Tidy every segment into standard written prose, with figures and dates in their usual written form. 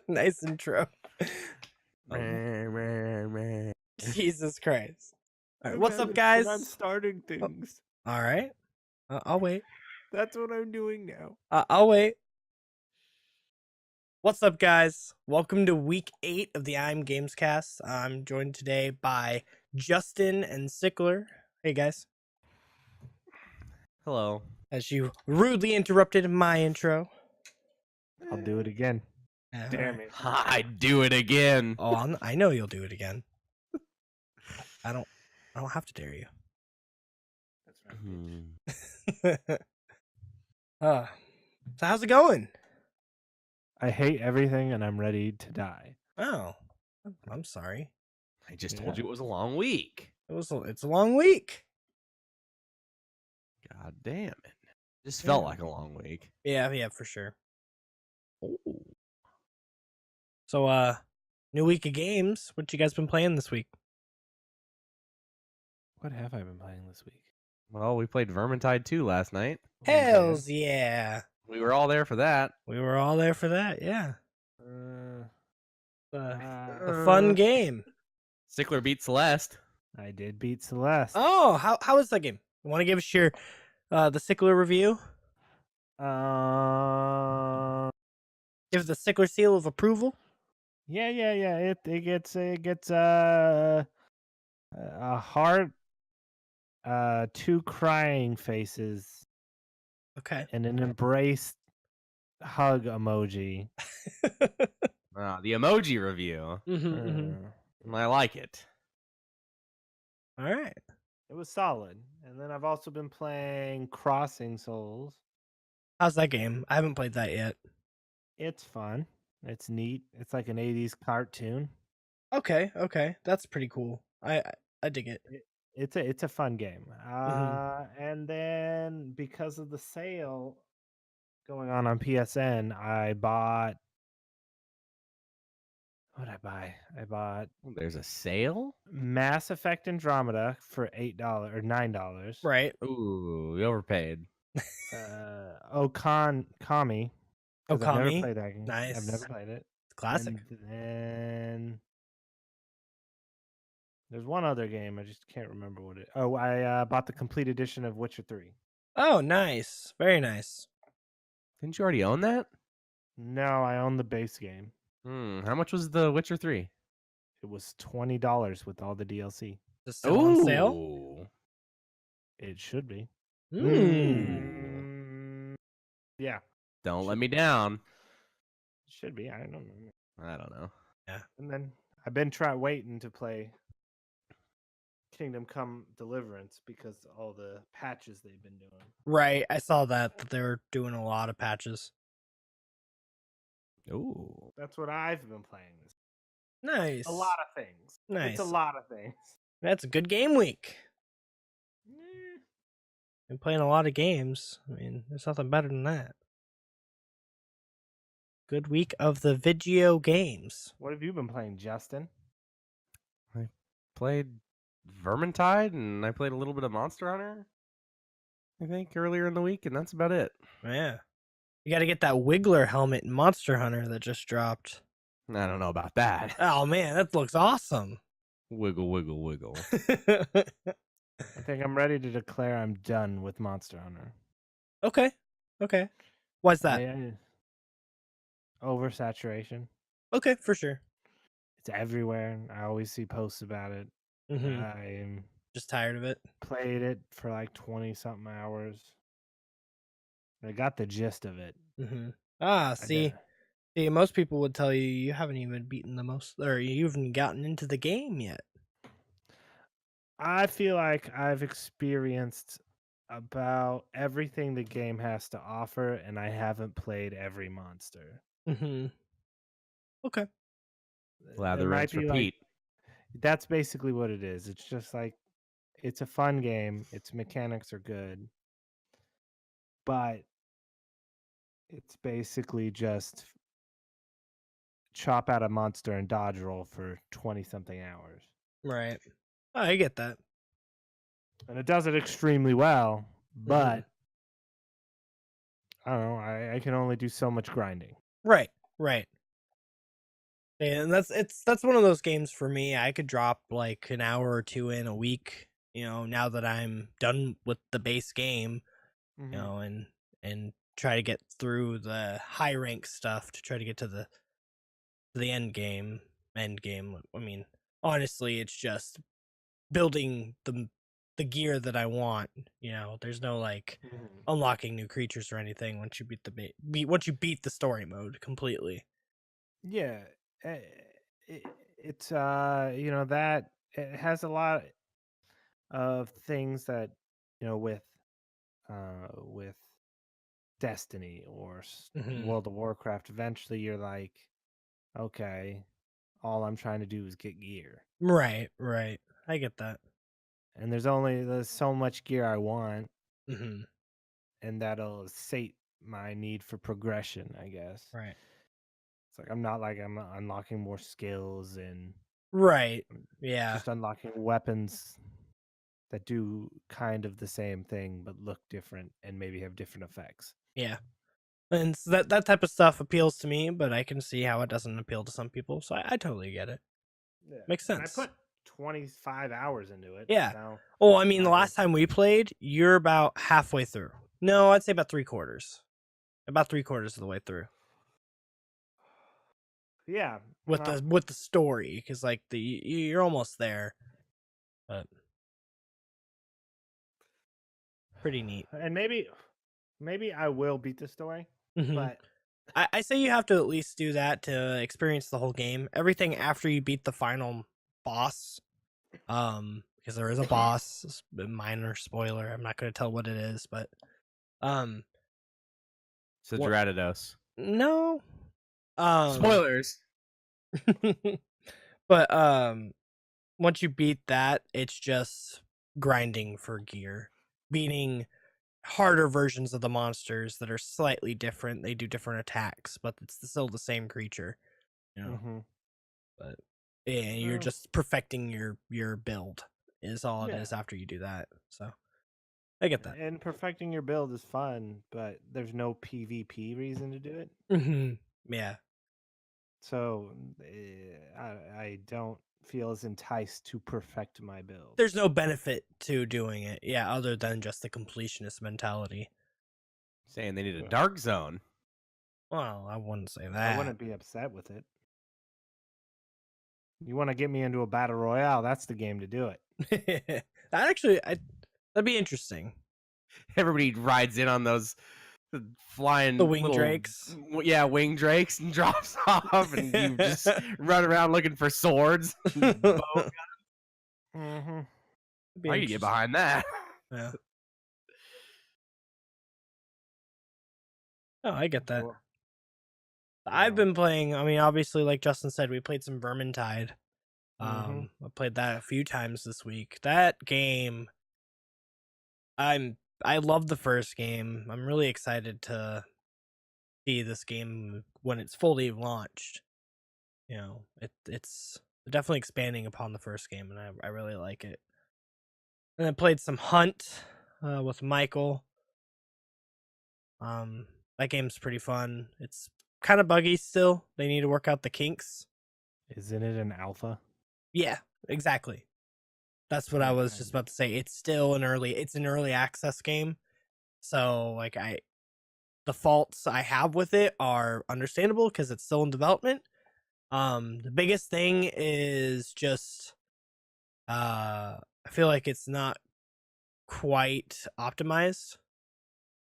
Nice intro. Jesus Christ. All right, what's up, guys? I'm starting things. All right. I'll wait. That's what I'm doing now. I'll wait. What's up, guys? Welcome to week 8 of the I'm Gamescast. I'm joined today by Justin and Sickler. Hey, guys. Hello. As you rudely interrupted my intro. I'll do it again. Damn it. I'd do it again. Oh, I know you'll do it again. I don't have to dare you. That's right. So how's it going? I hate everything and I'm ready to die. Oh, I'm sorry. I just told you it was a long week. It's a long week. God damn it. Just felt like a long week. Yeah, for sure. Oh. So, new week of games. What you guys been playing this week? What have I been playing this week? Well, we played Vermintide 2 last night. Hells yeah. We were all there for that. We were all there for that, yeah. A A fun game. Sickler beat Celeste. I did beat Celeste. Oh, how was that game? You want to give us your the Sickler review? Give the Sickler seal of approval? Yeah. It gets a heart, 2 crying faces, Okay. and an embrace hug emoji. The emoji review. I like it. All right. It was solid. And then I've also been playing Crossing Souls. How's that game? I haven't played that yet. It's fun. It's neat. It's like an 80s cartoon. Okay. That's pretty cool. I dig it. It's a fun game. And then because of the sale going on PSN, I bought. What did I buy? I bought There's a sale? Mass Effect Andromeda for $8 or $9. Right. Ooh, we overpaid. Kami. Okami. I've never played that game. Nice. I've never played it. Classic. And then there's one other game. I just can't remember what it. Oh, I bought the complete edition of Witcher 3. Oh, nice. Very nice. Didn't you already own that? No, I own the base game. How much was The Witcher 3? It was $20 with all the DLC. Is it still on sale? It should be. Yeah. Don't let me down. Should be. I don't know. I don't know. Yeah. And then I've been waiting to play Kingdom Come Deliverance because all the patches they've been doing. Right. I saw that they were doing a lot of patches. Ooh. That's what I've been playing. Nice. A lot of things. Nice. It's a lot of things. That's a good game week. Been playing a lot of games. I mean, there's nothing better than that. Good week of the video games. What have you been playing, Justin? I played Vermintide and I played a little bit of Monster Hunter, I think, earlier in the week, and that's about it. Yeah. You got to get that Wiggler helmet in Monster Hunter that just dropped. I don't know about that. Oh, man, that looks awesome. Wiggle, wiggle, wiggle. I think I'm ready to declare I'm done with Monster Hunter. Okay. Why's that? Oversaturation. Okay, for sure. It's everywhere. I always see posts about it. I'm just tired of it. Played it for like 20-something hours. I got the gist of it. See, most people would tell you haven't even beaten the most, or you haven't gotten into the game yet. I feel like I've experienced about everything the game has to offer, and I haven't played every monster. Okay. Lather, rinse, repeat. That's basically what it is. It's just like, it's a fun game. Its mechanics are good. But it's basically just chop out a monster and dodge roll for 20-something hours. Right. Oh, I get that. And it does it extremely well, but I don't know. I can only do so much grinding. Right, right. And that's one of those games for me. I could drop like an hour or two in a week, now that I'm done with the base game, and try to get through the high rank stuff to try to get to the end game. End game. I mean, honestly, it's just building the gear that I want. There's no like unlocking new creatures or anything once you once you beat the story mode completely. Yeah, eh, it's that it has a lot of things that with Destiny or Hmm. World of Warcraft. Eventually, you're like, okay, all I'm trying to do is get gear, Right, right. I get that. and there's so much gear I want, Hmm. and that'll sate my need for progression, I guess. Right. It's like I'm unlocking more skills and Right. Yeah. just unlocking weapons that do kind of the same thing but look different and maybe have different effects. Yeah. And so that type of stuff appeals to me, but I can see how it doesn't appeal to some people. So I totally get it. Yeah. Makes And I sense. put 25 hours into it. Yeah. So Oh, I mean, the I last time we played, you're about halfway through. No, I'd say about 3/4. About 3/4 of the way through yeah, with the story, because like you're almost there, but pretty neat. and maybe I will beat the story, Hmm. but I say you have to at least do that to experience the whole game. Everything after you beat the final boss, because there is a boss. It's a minor spoiler. I'm not going to tell what it is, but um, So what? Geradados. No, Spoilers. but once you beat that, it's just grinding for gear, beating harder versions of the monsters that are slightly different. They do different attacks, but it's still the same creature, you know. Mhm. But yeah, you're Well, just perfecting your build is all it yeah. is after you do that. So I get that. And perfecting your build is fun, but there's no PvP reason to do it. Hmm. Yeah, So I don't feel as enticed to perfect my build. there's no benefit to doing it. Yeah, other than just the completionist mentality. Saying they need a Yeah. dark zone. Well, I wouldn't say I that. wouldn't be upset with it. You want to get me into a battle royale? That's the game to do it. That actually, that'd be interesting. Everybody rides in on those flying The wing little, drakes. yeah, wing drakes, and drops off, and you just run around looking for swords. And bow. Mm-hmm. I could get behind that. Yeah. Oh, I get that. I've been playing. I mean, obviously, like Justin said, we played some Vermintide. Mm-hmm. I played that a few times this week. That game, I love the first game. I'm really excited to see this game when it's fully launched. It's definitely expanding upon the first game, and I really like it. And I played some Hunt with Michael. Um, that game's pretty fun. It's kind of buggy still. They need to work out the kinks. Isn't it an alpha? Yeah, exactly. That's what I was just about to say. It's an early access game. So like the faults I have with it are understandable because it's still in development. The biggest thing is just I feel like it's not quite optimized.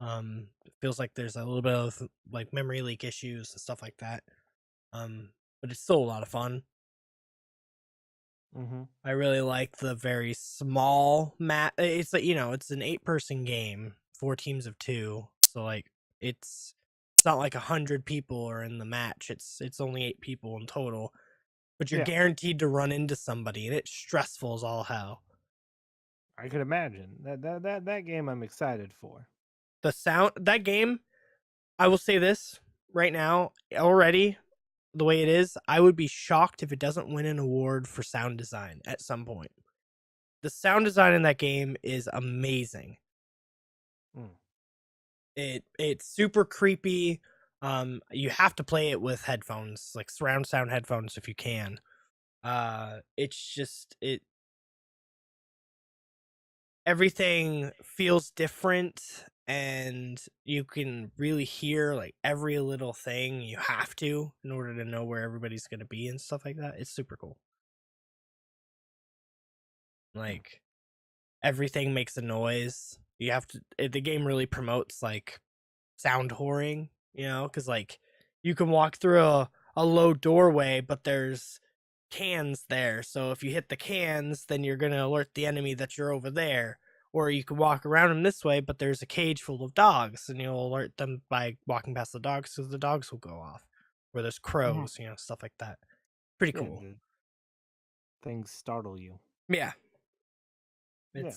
It feels like there's a little bit of like memory leak issues and stuff like that. But it's still a lot of fun. Mm-hmm. I really like the very small map. It's like it's an 8-person game, 4 teams of 2. So like it's not like 100 people are in the match. It's only 8 people in total, but you're Yeah. guaranteed to run into somebody, and it's stressful as all hell. I could imagine that game I'm excited for. The sound that game, I will say this right now already. The way it is, I would be shocked if it doesn't win an award for sound design at some point. The sound design in that game is amazing. It's super creepy. You have to play it with headphones, like surround sound headphones if you can. It's just it everything feels different, and you can really hear like every little thing. You have to in order to know where everybody's going to be and stuff like that. It's super cool. Like everything makes a noise. You have to the game really promotes like sound whoring, because like you can walk through a low doorway, but there's cans there. So if you hit the cans, then you're going to alert the enemy that you're over there. Or you can walk around them this way, but there's a cage full of dogs, and you'll alert them by walking past the dogs because the dogs will go off. Or there's crows, stuff like that. Pretty Yeah, cool. the things startle you. Yeah. Yeah.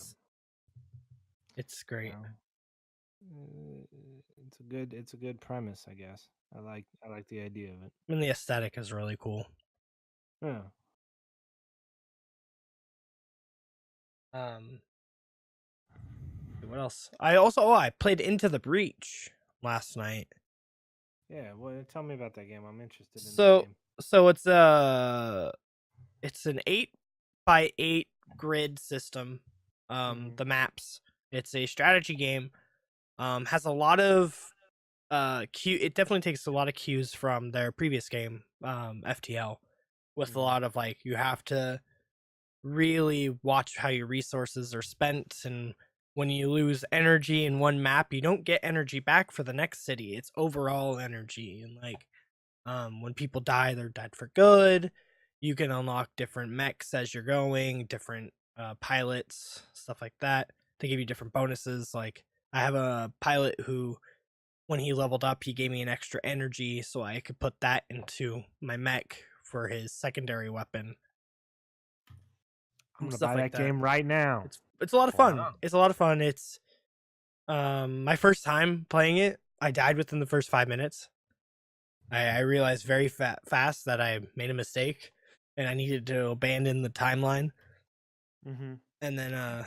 It's great. It's a good premise, I guess. I like the idea of it. And the aesthetic is really cool. Yeah. What else? I played Into the Breach last night. Yeah, well, tell me about that game. I'm interested in that So game. so it's an 8x8 grid system. The maps. It's a strategy game. Has a lot of it definitely takes a lot of cues from their previous game, FTL, with a lot of like you have to really watch how your resources are spent, and when you lose energy in one map, you don't get energy back for the next city. It's overall energy, and like when people die, they're dead for good. You can unlock different mechs as you're going, different pilots, stuff like that. They give you different bonuses. Like I have a pilot who, when he leveled up, he gave me an extra energy, so I could put that into my mech for his secondary weapon. I'm gonna Stuff buy like that game right now. It's a lot of fun. Wow. It's a lot of fun. It's my first time playing it. I died within the first 5 minutes. I realized very fast that I made a mistake, and I needed to abandon the timeline. And then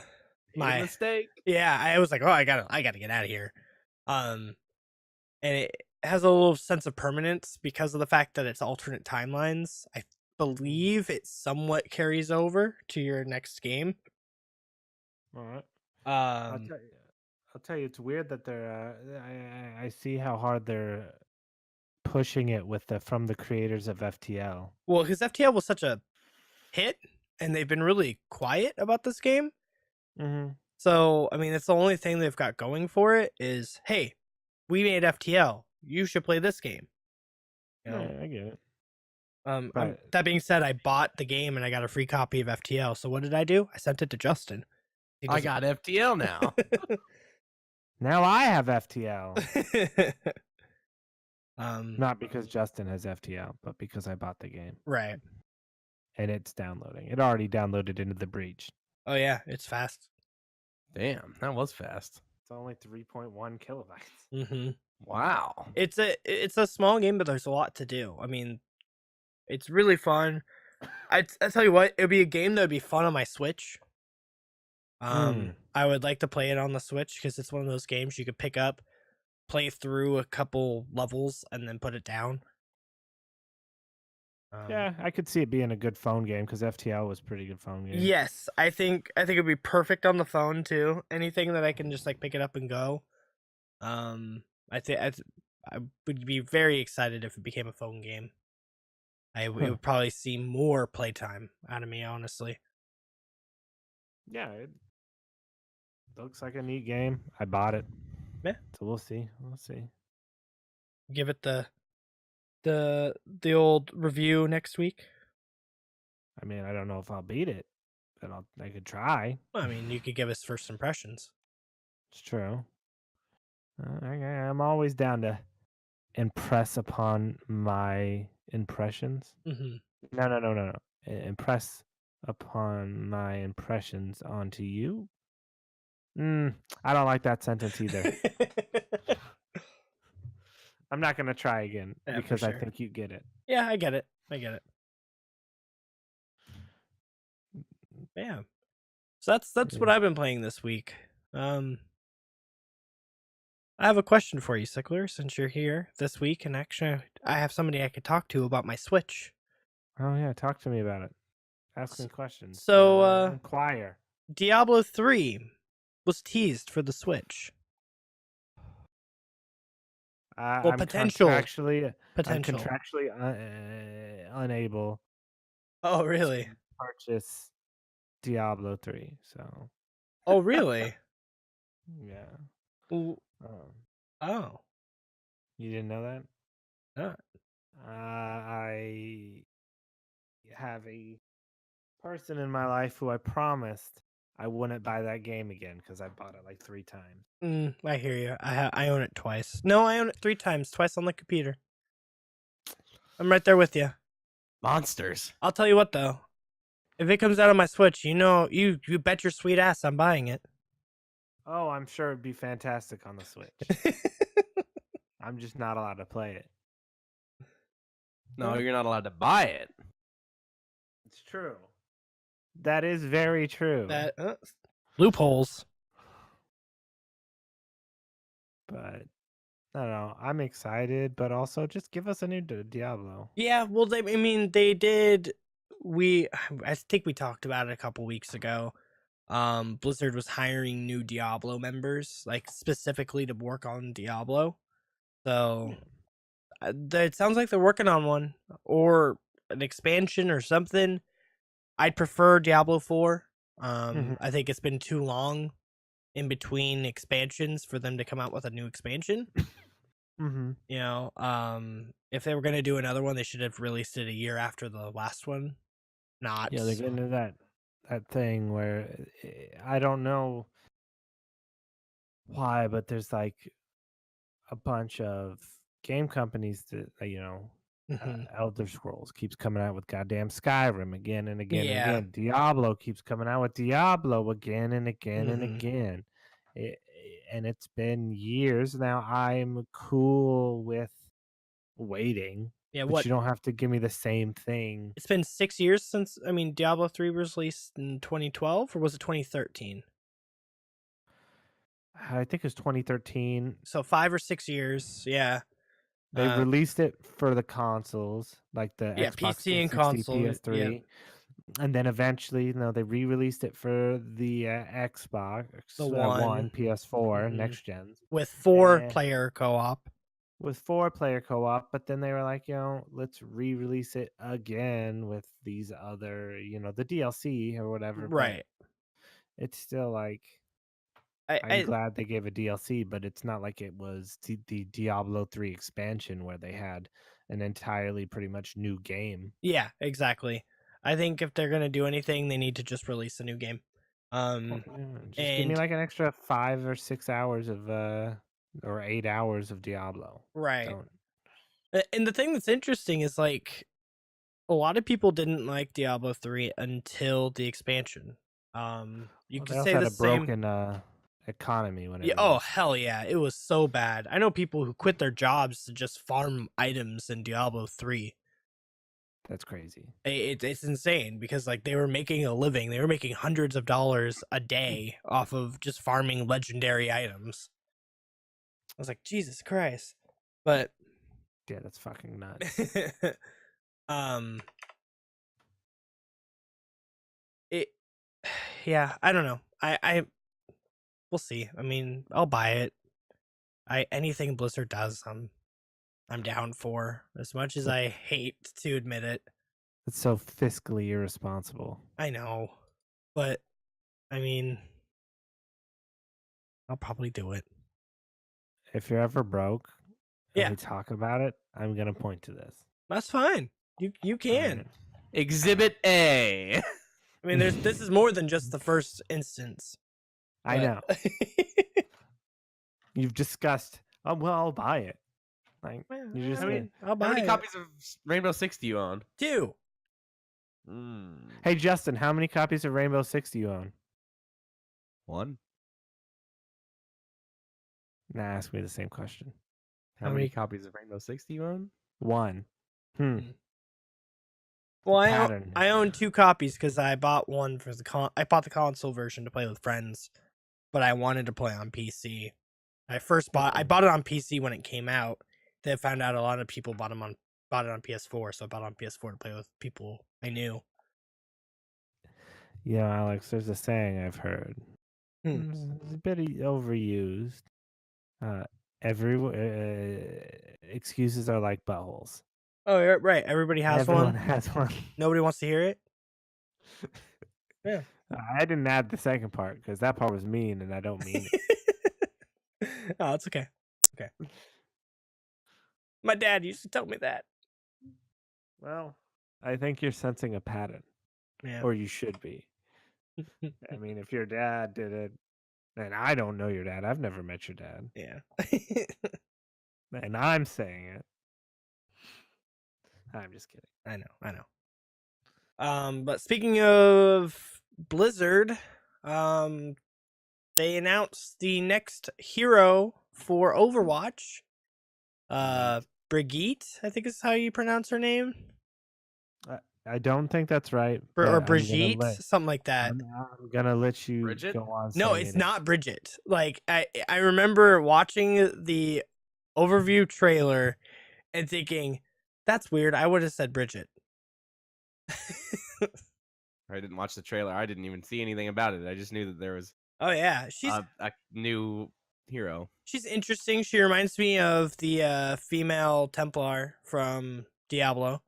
my mistake. yeah, I was like, oh, I gotta get out of here. And it has a little sense of permanence because of the fact that it's alternate timelines. I believe it somewhat carries over to your next game. All right. Um, I'll tell you, it's weird that they're. I see how hard they're pushing it with from the creators of FTL. well, because FTL was such a hit, and they've been really quiet about this game. So, I mean, it's the only thing they've got going for it is, hey, we made FTL. You should play this game. Yeah, I get it. That being said, I bought the game and I got a free copy of FTL. So what did I do? I sent it to Justin. I got FTL now. Now I have FTL. Um, Not because Justin has FTL, but because I bought the game. Right. And it's downloading. It already downloaded into the breach. Oh yeah, it's fast. Damn, that was fast. It's only 3.1 kilobytes. Mm-hmm. Wow. It's a small game, but there's a lot to do. I mean, it's really fun. I tell you what, it'd be a game that would be fun on my Switch. I would like to play it on the Switch because it's one of those games you could pick up, play through a couple levels, and then put it down. Yeah, I could see it being a good phone game because FTL was a pretty good phone game. Yes, I think it'd be perfect on the phone too. Anything that I can just like pick it up and go. I think I would be very excited if it became a phone game. It would probably see more playtime out of me, honestly. Yeah, it looks like a neat game. I bought it. Yeah. So we'll see. We'll see. Give it the old review next week. I mean, I don't know if I'll beat it, but I could try. I mean, you could give us first impressions. It's true. I'm always down to impress upon my impressions. Mm-hmm. No. Impress upon my impressions onto you. I don't like that sentence either. I'm not going to try again because I think you get it. Yeah, I get it. Yeah. So that's what I've been playing this week. I have a question for you, Sickler, since you're here this week, and actually, I have somebody I could talk to about my Switch. Oh yeah, talk to me about it. Ask me S- questions. So, Inquire. Diablo 3 was teased for the Switch. Well, I'm contractually potential. unable Oh, to really? purchase Diablo 3. So Oh, really? yeah. Well, Um, oh, you didn't know that? uh, I have a person in my life who I promised I wouldn't buy that game again because I bought it like 3 times. I hear you. I own it twice. No, I own it 3 times, twice on the computer. I'm right there with you. Monsters. I'll tell you what, though. If it comes out on my Switch, you bet your sweet ass I'm buying it. Oh, I'm sure it'd be fantastic on the Switch. I'm just not allowed to play it. No, you're not allowed to buy it. It's true. That is very true. That loopholes. But I don't know. I'm excited, but also just give us a new Diablo. Yeah, well, they did. I think we talked about it a couple weeks ago. Blizzard was hiring new Diablo members, like specifically to work on Diablo. So it sounds like they're working on one or an expansion or something. I'd prefer Diablo 4. I think it's been too long in between expansions for them to come out with a new expansion. Mm-hmm. If they were going to do another one, they should have released it a year after the last one. Not. Yeah, they're getting to that thing where I don't know why, but there's like a bunch of game companies that Mhm. Elder Scrolls keeps coming out with goddamn Skyrim again and again and Yeah. again. Diablo keeps coming out with Diablo again and again and Mhm. again. And it's been years now. I'm cool with waiting, Yeah, but what? you don't have to give me the same thing. It's been 6 years since Diablo 3 was released in 2012 or was it 2013? I think it's 2013. So 5 or 6 years. Yeah. They released it for the consoles, like the Yeah, Xbox PC and 360, console. Yeah. PS3. And then eventually, they re-released it for the Xbox The One, one PS4, Mhm. next gens, with 4 and player co-op. with 4-player co-op. But then they were like, let's re-release it again with these other, the DLC or whatever. But Right. it's still like, I'm I glad they gave a DLC, but it's not like it was the Diablo 3 expansion where they had an entirely pretty much new game. Yeah, exactly. I think if they're going to do anything, they need to just release a new game. Just give me And like an extra 5 or 6 hours of or 8 hours of Diablo. right. Don't. And the thing that's interesting is like a lot of people didn't like Diablo 3 until the expansion. You Well, could they also say had the a same. broken economy when it Yeah, oh released. hell yeah, it was so bad. I know people who quit their jobs to just farm items in Diablo 3. That's crazy. It's insane because like they were making a living. They were making hundreds of dollars a day off of just farming legendary items. I was like, Jesus Christ. But Yeah, that's fucking nuts. um it yeah, I don't know. I we'll see. I mean, I'll buy it. Anything Blizzard does, I'm down for. As much as So, I hate to admit it. it's so fiscally irresponsible. I know. But I mean, I'll probably do it. If you're ever broke and Yeah, we talk about it, I'm gonna point to this. that's fine. You All can. right. Exhibit A. I mean, this is more than just the first instance. I But know. You've discussed. Oh well, I'll buy it. Like you just. I mean, I'll How buy many it. copies of Rainbow Six do you own? 2. Hey Justin, how many copies of Rainbow Six do you own? One. Nah, ask me the same question. How many copies of Rainbow Six do you own? 1. Well, Pattern. I own 2 copies because I bought one for I bought the console version to play with friends, but I wanted to play on PC. I bought it on PC when it came out. Then I found out a lot of people bought it on PS4, so I bought it on PS4 to play with people I knew. Yeah, Alex, there's a saying I've heard. Hmm. It's a bit overused. Every excuses are like buttholes. Oh, yeah, right. Everybody has Everyone one. has one. Nobody wants to hear it. Yeah. I didn't add the second part because that part was mean, and I don't mean it. Oh, it's okay. Okay. My dad used to tell me that. Well, I think you're sensing a pattern, Yeah. or you should be. I mean, if your dad did it, and I don't know your dad, I've never met your dad, Yeah. and I'm saying it. I'm just kidding. I know. But speaking of Blizzard, they announced the next hero for Overwatch. Brigitte, I think is how you pronounce her name. I don't think that's right. Or but Brigitte, something like that. I'm gonna let you Bridget? go on. No, saying it's it. not Bridget. Like I remember watching the overview trailer and thinking, that's weird. I would have said Bridget. I didn't watch the trailer. I didn't even see anything about it. I just knew that there was Oh yeah, she's a new hero. she's interesting. She reminds me of the female Templar from Diablo.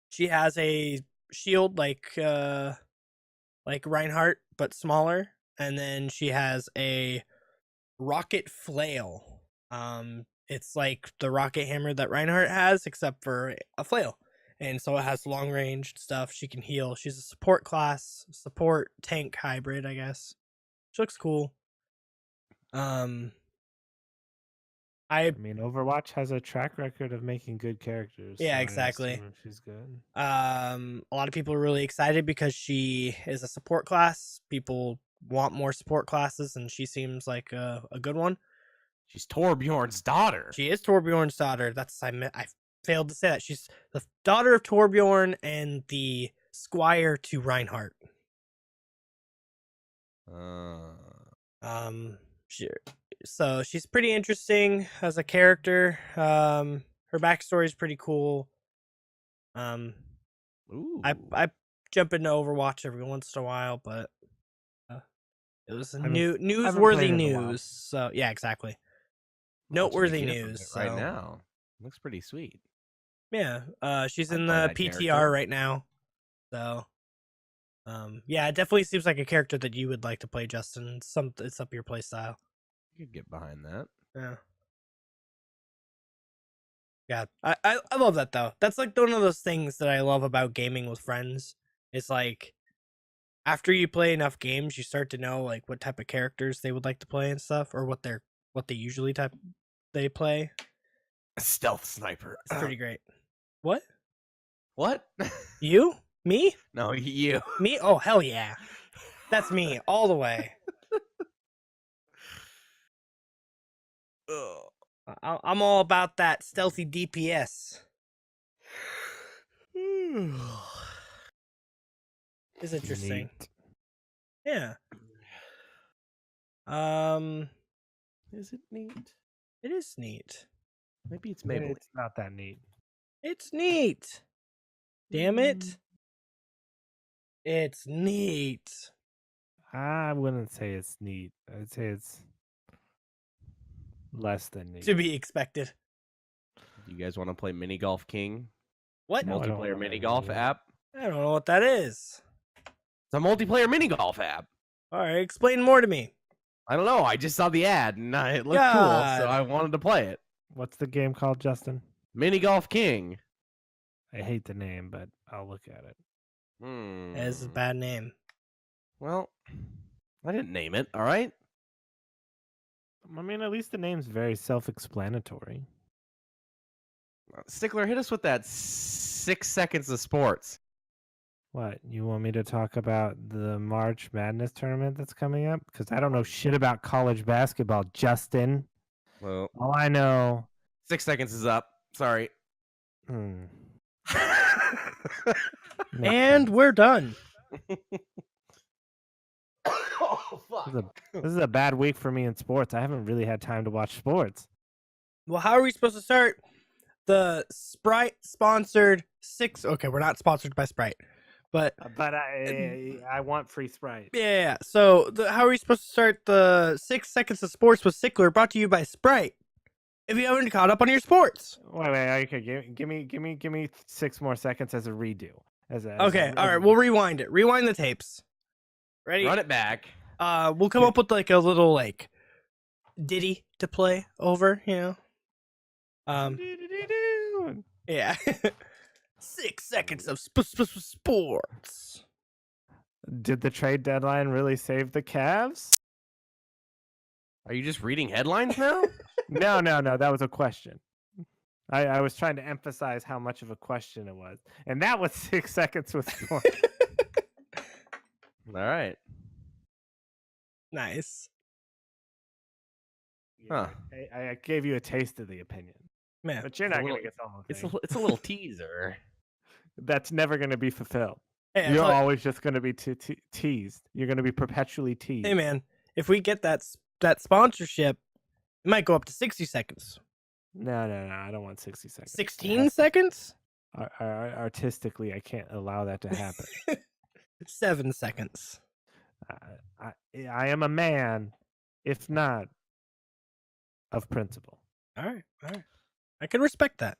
She has a shield like Reinhardt, but smaller, and then she has a rocket flail. It's like the rocket hammer that Reinhardt has, except for a flail. And so it has long range stuff. She can heal. She's a support class, support tank hybrid, I guess. She looks cool. I mean, Overwatch has a track record of making good characters. Yeah, so I exactly. assume she's good. A lot of people are really excited because she is a support class. People want more support classes, and she seems like a good one. She's Torbjorn's daughter. She is Torbjorn's daughter. I failed to say that. She's the daughter of Torbjorn and the squire to Reinhardt. So she's pretty interesting as a character. Her backstory is pretty cool. Ooh. I jump into Overwatch every once in a while, but it was newsworthy news. So yeah, exactly. Noteworthy news. Right now, looks pretty sweet. Yeah, she's in play the that PTR character. right now. So, yeah, it definitely seems like a character that you would like to play, Justin. It's up your play style. You could get behind that. Yeah. Yeah, I love that though. That's like one of those things that I love about gaming with friends. It's like after you play enough games, you start to know like what type of characters they would like to play and stuff, or what they usually play. A stealth sniper. It's pretty great. What? What? You? Me? No, you. Me? Oh hell yeah, that's me all the way. I'm all about that stealthy DPS. It's interesting. Neat. Yeah. Is it neat? It is neat. Maybe it's Maybelline. It's not that neat. It's neat. Damn it. It's neat. I wouldn't say it's neat. I'd say it's less than neat. To be expected. You guys want to play Mini Golf King? What? No, I don't Multiplayer wanna mini play golf Mini. app? I don't know what that is. It's a multiplayer mini golf app. All right, explain more to me. I don't know. I just saw the ad and it looked God. cool, so I wanted to play it. What's the game called, Justin? Mini Golf King. I hate the name, but I'll look at it. That is a bad name. Well, I didn't name it, all right? I mean, at least the name's very self-explanatory. Stickler, hit us with that 6 seconds of sports. What, you want me to talk about the March Madness tournament that's coming up? Because I don't know shit about college basketball, Justin. Well, All I know... 6 seconds is up. Sorry. And we're done. Oh fuck. This is a bad week for me in sports. I haven't really had time to watch sports. Well, how are we supposed to start the Sprite sponsored six? Okay, we're not sponsored by Sprite, but But I want free Sprite. yeah. So how are we supposed to start the 6 seconds of sports with Sickler? Brought to you by Sprite. If you haven't caught up on your sports. Wait, okay, give me 6 more seconds as a redo. Okay, all right, we'll rewind it. Rewind the tapes. Ready? Run it back. We'll come up with like a little like ditty to play over, you know. Yeah. 6 seconds of sports. Did the trade deadline really save the Cavs? Are you just reading headlines now? No. That was a question. I was trying to emphasize how much of a question it was, and that was 6 seconds with sports. All right. Nice. Huh. I gave you a taste of the opinion, Man. but you're It's a not going little- to get the whole It's thing. it's a little teaser. That's never going to be fulfilled. Hey, You're always just going to be teased. You're going to be perpetually teased. hey man, if we get that sponsorship, it might go up to 60 seconds. No. I don't want 60 seconds. 16 seconds? Artistically, I can't allow that to happen. 7 seconds. I am a man, if not of principle. All right. I can respect that.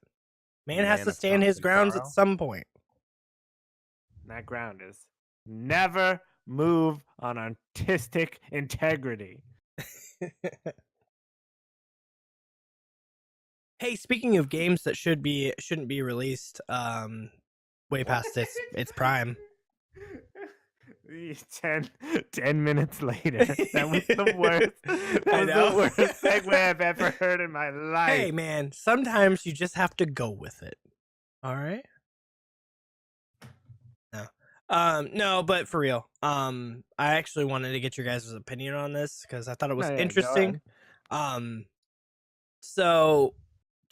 Man has Man to of stand his constant grounds sorrow. at some point. That ground is never move on artistic integrity. Hey, speaking of games that shouldn't be released, way past its prime. 10 minutes later. That was the worst. I That was know. the worst segue I've ever heard in my life. Hey man, sometimes you just have to go with it. All right? No, but for real. I actually wanted to get your guys' opinion on this because I thought it was No, yeah, go interesting. ahead. So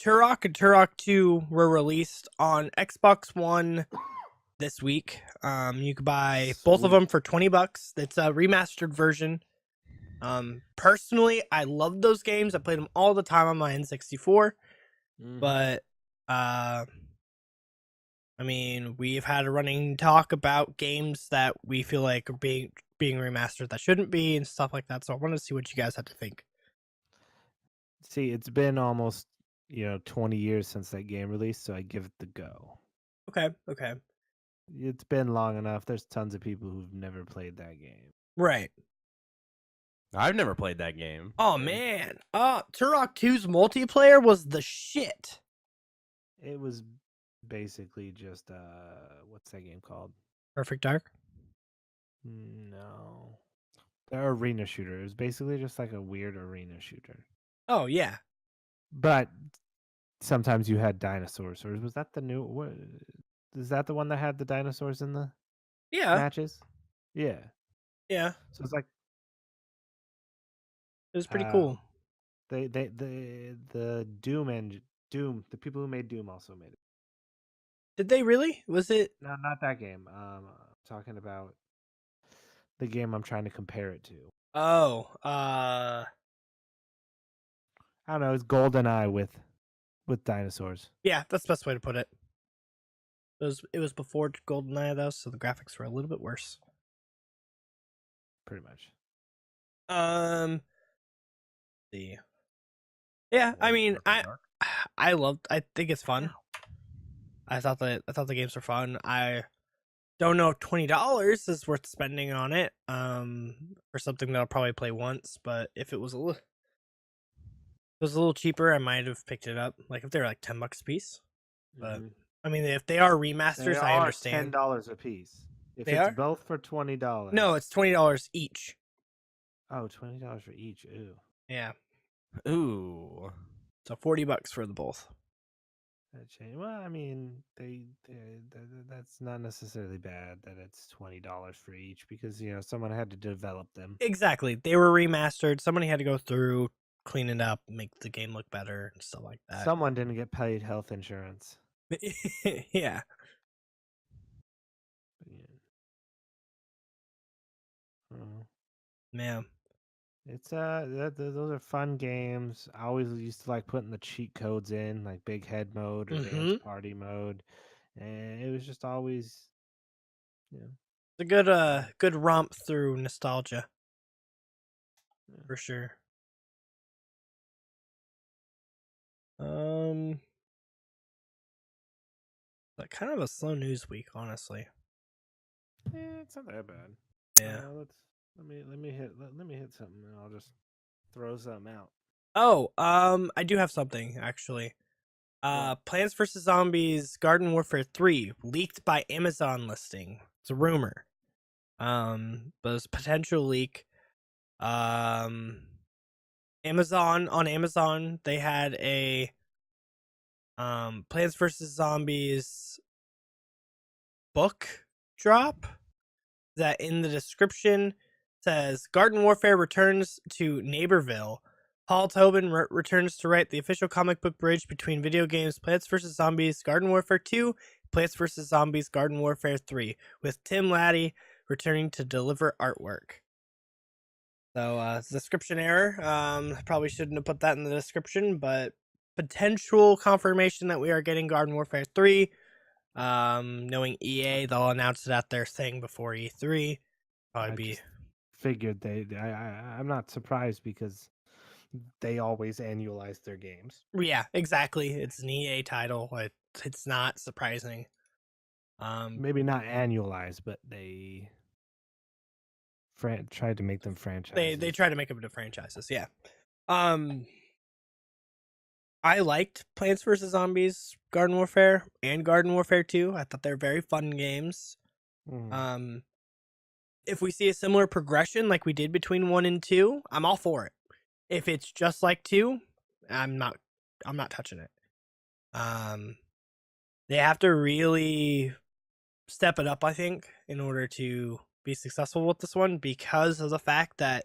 Turok and Turok 2 were released on Xbox One this week. You could buy both of Sweet. them for $20. It's a remastered version. Personally, I love those games. I played them all the time on my N64. Mhm. But I mean, we've had a running talk about games that we feel like are being remastered that shouldn't be and stuff like that. So I wanted to see what you guys had to think. See, it's been almost 20 years since that game released, so I give it the go. Okay. It's been long enough. There's tons of people who've never played that game. Right. I've never played that game. Oh man. Turok 2's multiplayer was the shit. It was basically just what's that game called? Perfect Dark. No. The arena shooter. It was basically just like a weird arena shooter. Oh yeah. But sometimes you had dinosaurs. Or was that the new is that the one that had the dinosaurs in the Yeah. matches? Yeah. Yeah. So it's like It was pretty cool. the Doom, the people who made Doom also made it. Did they really? Was it? No, not that game. I'm talking about the game I'm trying to compare it to. Oh. I don't know. It's GoldenEye with dinosaurs. Yeah, that's the best way to put it. It was before GoldenEye though, so the graphics were a little bit worse. Pretty much. See. Yeah, I mean, Perfect Dark? I think it's fun. I thought the games were fun. I don't know if $20 is worth spending on it. For something that I'll probably play once, but if it was a little cheaper, I might have picked it up. Like if they were like $10 a piece. But I mean, if they are remasters, I understand. $10 a piece. If They it's are? both for $20. No, it's $20 each. Oh, $20 for each. Ooh. Yeah, Ooh. so $40 for the both. That change. Well, I mean, that's not necessarily bad that it's $20 for each because someone had to develop them. Exactly, they were remastered. Somebody had to go through, clean it up, make the game look better and stuff like that. Someone didn't get paid health insurance. Yeah. Yeah. Man. It's those are fun games. I always used to like putting the cheat codes in, like Big Head mode or Dance Mm-hmm. Party mode, and it was just always, you know, It's a good romp through nostalgia yeah. for sure. Um, but kind of a slow news week, honestly. It's not that bad. Yeah. Let me hit something, and I'll just throw something out. Oh, I do have something actually. What? Plants vs Zombies Garden Warfare 3 leaked by Amazon listing. It's a rumor. But it's a potential leak. Um, on Amazon, they had a Plants vs Zombies book drop that in the description says Garden Warfare returns to Neighborville. Paul Tobin returns to write the official comic book bridge between video games Plants vs. Zombies Garden Warfare 2, Plants vs. Zombies Garden Warfare 3, with Tim Laddie returning to deliver artwork. So, description error. Probably shouldn't have put that in the description, but potential confirmation that we are getting Garden Warfare 3. Knowing EA, they'll announce it at their thing before E3. Probably I be just figured I'm not surprised because they always annualize their games. yeah, exactly. It's an EA title. It's not surprising. Maybe not annualized, but they tried to make them franchises. They try to make them into franchises. Yeah. Um, I liked Plants vs Zombies Garden Warfare and Garden Warfare 2. I thought they're very fun games. Mm. If we see a similar progression like we did between 1 and 2, I'm all for it. If it's just like 2, I'm not touching it. They have to really step it up, I think, in order to be successful with this one because of the fact that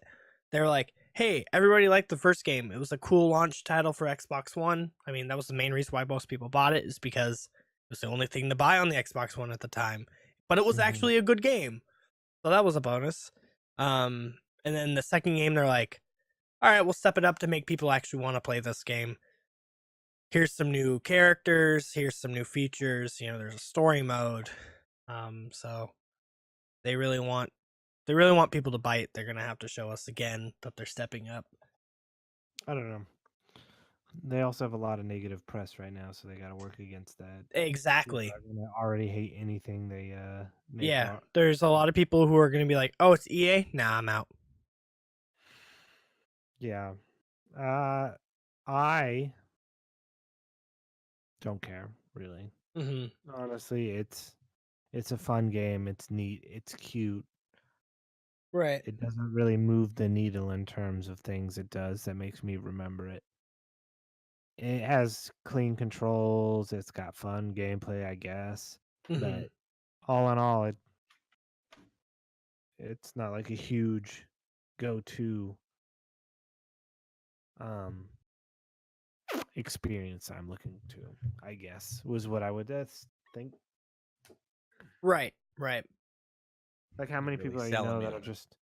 they're like, hey, everybody liked the first game. It was a cool launch title for Xbox One. I mean, that was the main reason why most people bought it, is because it was the only thing to buy on the Xbox One at the time. But it was actually a good game. So that was a bonus. And then the second game, they're like, all right, we'll step it up to make people actually want to play this game. Here's some new characters, here's some new features, there's a story mode. So they really want people to bite. They're gonna have to show us again that they're stepping up. I don't know. They also have a lot of negative press right now, so they got to work against that. Exactly. People are gonna already hate anything they make. Yeah, there's a lot of people who are gonna be like, "Oh, it's EA? Nah, I'm out." Yeah. I don't care really. Mm-hmm. Honestly, it's a fun game. It's neat. It's cute. Right. It doesn't really move the needle in terms of things it does that makes me remember it. It has clean controls. It's got fun gameplay, I guess. Mm-hmm. But all in all, it's not like a huge go-to experience I'm looking to, I guess, was what I would think. Right. Right. Like how many Really people are selling me that'll on it. just,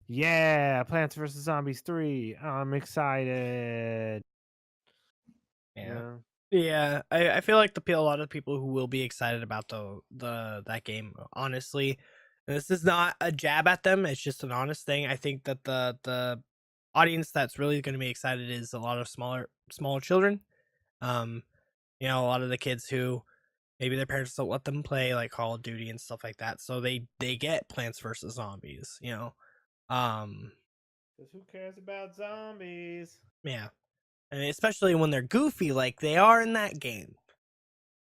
yeah, Plants vs Zombies 3. I'm excited. Yeah. Yeah, I feel like a lot of people who will be excited about that game, honestly. And this is not a jab at them, it's just an honest thing. I think that the audience that's really going to be excited is a lot of smaller children. A lot of the kids who maybe their parents don't let them play like Call of Duty and stuff like that, so they get Plants vs Zombies. Because who cares about zombies? Yeah. And especially when they're goofy like they are in that game.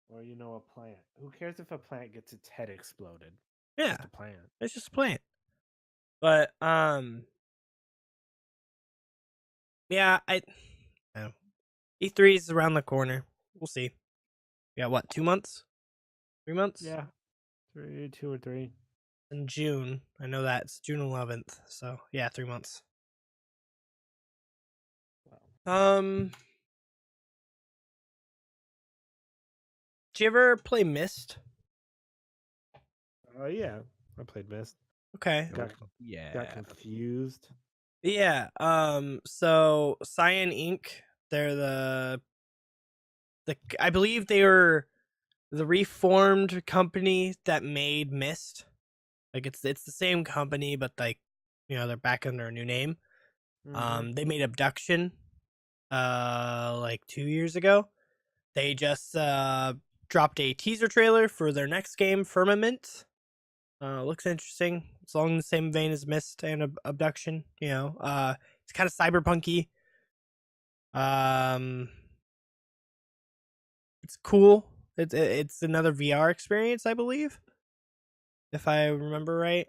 Or a plant. Who cares if a plant gets its head exploded? Yeah, Just a plant. it's just a plant. But yeah, E3 is around the corner. We'll see. We got what, 2 months, 3 months? Yeah, 2 or 3. In June. I know that it's June 11th. So yeah, 3 months. Wow. Did you ever play Myst? Yeah, I played Myst. Okay. Got Yeah. confused. Yeah. So Cyan Inc. They're I believe they were the reformed company that made Myst. Like it's the same company, but like they're back under a new name. They made Abduction, like 2 years ago. They just dropped a teaser trailer for their next game, Firmament. Looks interesting. It's along the same vein as Myst and Abduction. It's kind of cyberpunky. Um, it's cool. It's another VR experience, I believe, if I remember right.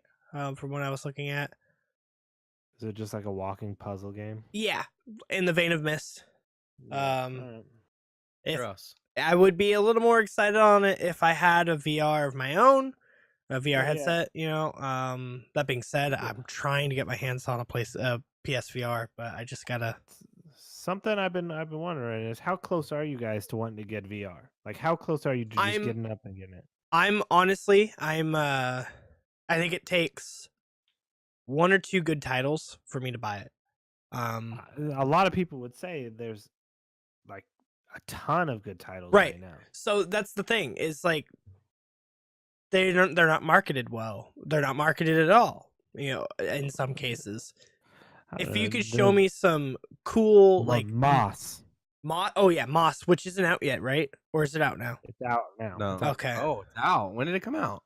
From what I was looking at. Is it just like a walking puzzle game? Yeah, in the vein of Myst. Yeah. Um, Alright. if Gross. I would be a little more excited on it if I had a VR of my own, a VR Oh, yeah. headset. That being said, Yeah. I'm trying to get my hands on a PSVR, but I just gotta. Something I've been wondering is how close are you guys to wanting to get VR? Like how close are you to just I'm getting up and getting it? I'm honestly I think it takes one or two good titles for me to buy it. A lot of people would say there's like a ton of good titles Right. right now. So that's the thing is like they're not marketed well. They're not marketed at all. In some cases. If you could show me some cool like Moss. Oh yeah, Moss, which isn't out yet, right? Or is it out now? It's out now. No. It's out. Okay. Oh, it's out. When did it come out?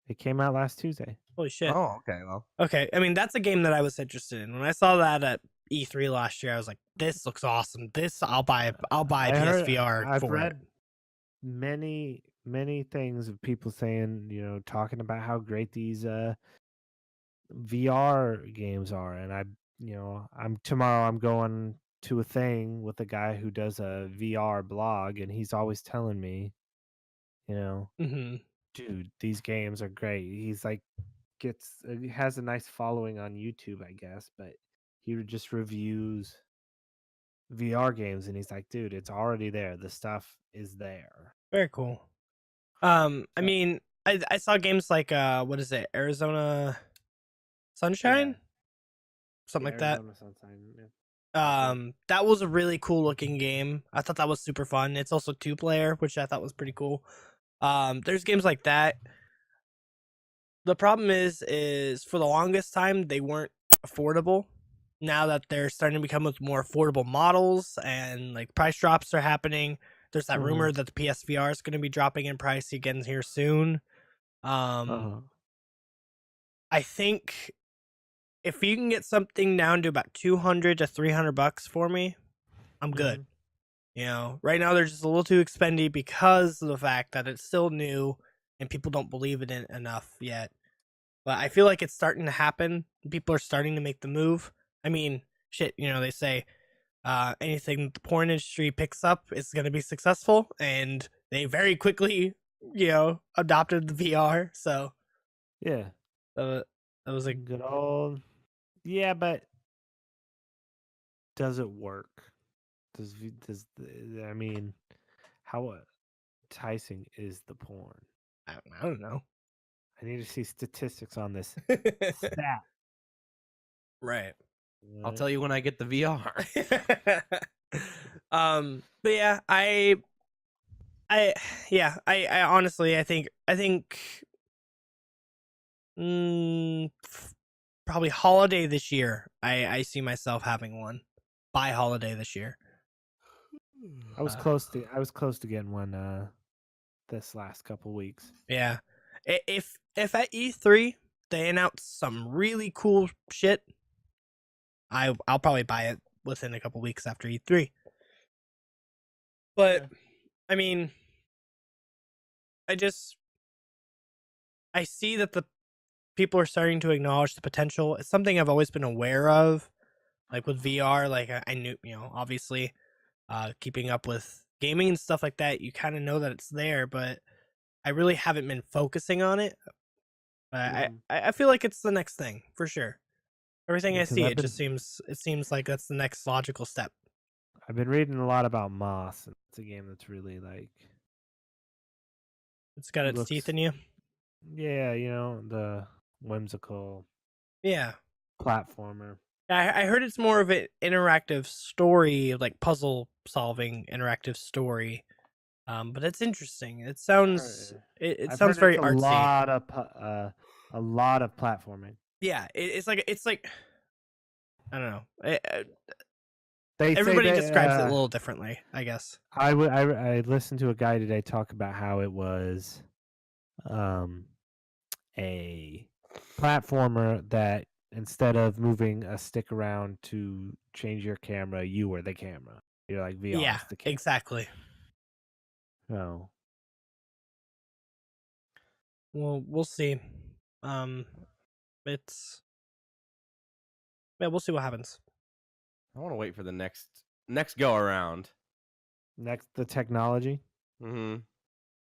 It came out last Tuesday. Holy shit. Oh, okay. Well, Okay. I mean, that's a game that I was interested in. When I saw that at E3 last year, I was like, "This looks awesome. This I'll buy. I'll buy PSVR I've for read it." many things of people saying, talking about how great these VR games are, and I'm going to a thing with a guy who does a VR blog, and he's always telling me, Mm-hmm. dude, these games are great. He's like he has a nice following on YouTube, I guess, but he just reviews VR games, and he's like, dude, it's already there. The stuff is there. Very cool. I mean, I saw games like what is it, Arizona Sunshine, something like that. Arizona Sunshine. Yeah. That was a really cool looking game. I thought that was super fun. It's also 2-player, which I thought was pretty cool. There's games like that. The problem is for the longest time they weren't affordable. Now that they're starting to become with more affordable models and like price drops are happening, there's that rumor that the PSVR is going to be dropping in price again here soon. I think if you can get something down to about $200 to $300 for me, I'm good. Right now they're just a little too expendy because of the fact that it's still new and people don't believe it in enough yet. But I feel like it's starting to happen. People are starting to make the move. I mean, shit, they say anything the porn industry picks up is going to be successful, and they very quickly, adopted the VR. So Yeah. that was a Good old. Yeah, but does it work? I mean, how enticing is the porn? I don't know. I need to see statistics on this stat. Right. I'll tell you when I get the VR. But yeah, I honestly, I think probably holiday this year. I see myself having one by holiday this year. I was close to getting one this last couple weeks. Yeah. If at E3 they announce some really cool shit, I'll probably buy it within a couple weeks after E3. But I mean, I see that the people are starting to acknowledge the potential. It's something I've always been aware of, like with VR. Like I knew, obviously, keeping up with gaming and stuff like that, you kind of know that it's there, but I really haven't been focusing on it. But I feel like it's the next thing for sure. Everything I see, it seems like that's the next logical step. I've been reading a lot about Moss, and it's a game that's really like It's got its teeth in you. Yeah, the whimsical Yeah. platformer. I heard it's more of an interactive story, like puzzle solving interactive story. But it's interesting. It sounds it I've sounds heard it's very artsy. a lot of platforming. Yeah, it's like I don't know. They say Everybody that describes it a little differently, I guess. I listened to a guy today talk about how it was um a platformer that instead of moving a stick around to change your camera, you were the camera. You're like VR Yeah, is the camera. exactly. So Well, we'll see. Um, it's yeah, we'll see what happens. I want to wait for the next go around. next, the technology. Mm-hmm.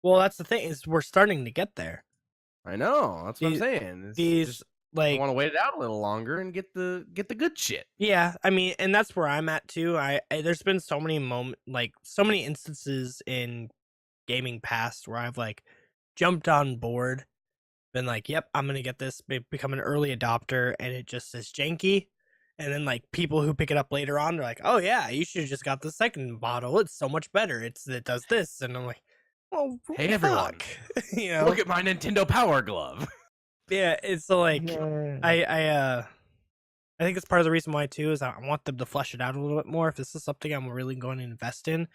Well, that's the thing is we're starting to get there. I know. That's what I'm These, saying. It's these just I like want to wait it out a little longer and get the good shit. yeah, I mean, and that's where I'm at too. There's been so many so many instances in gaming past where I've like jumped on board, been like, "Yep, I'm gonna get this," become an early adopter, and it just is janky. And then like people who pick it up later on, they're like, "Oh yeah, you should have just got the second model. It's so much better. It does this," and I'm like, "Well, Hey everyone, fuck," you know? look at my Nintendo Power Glove. Yeah, it's so like Yeah. I think it's part of the reason why too is I want them to flesh it out a little bit more. If this is something I'm really going to invest in,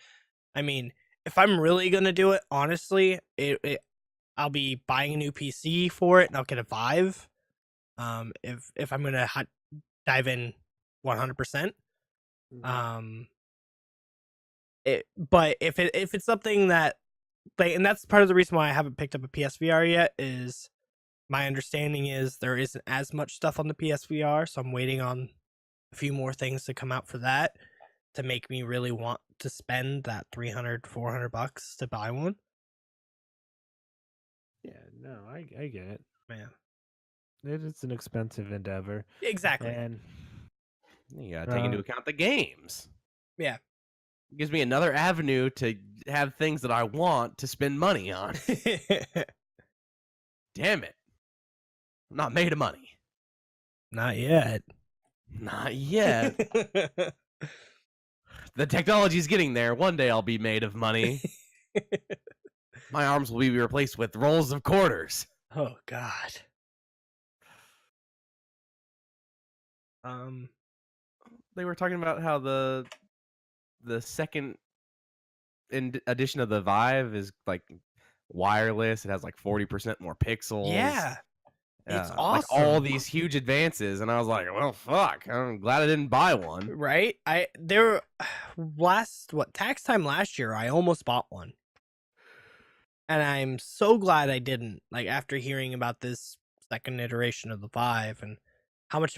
I mean, if I'm really gonna do it, honestly, I'll be buying a new PC for it, and I'll get a Vive. If I'm gonna dive in 100%. Um, but if it's something that like, and that's part of the reason why I haven't picked up a PSVR yet is my understanding is there isn't as much stuff on the PSVR, so I'm waiting on a few more things to come out for that to make me really want to spend that 300 $400 to buy one. Yeah, no, I get it. Man, It is an expensive endeavor, exactly. and You gotta take into account the games. Yeah. It gives me another avenue to have things that I want to spend money on. Damn it. I'm not made of money. Not yet. Not yet. The technology's getting there. One day I'll be made of money. My arms will be replaced with rolls of quarters. Oh God. Um. They were talking about how the second edition of the Vive is like wireless. It has like 40% more pixels. Yeah. It's awesome. Like all these huge advances, and I was like, well, fuck. I'm glad I didn't buy one. Right? Tax time last year, I almost bought one. And I'm so glad I didn't. Like after hearing about this second iteration of the Vive and how much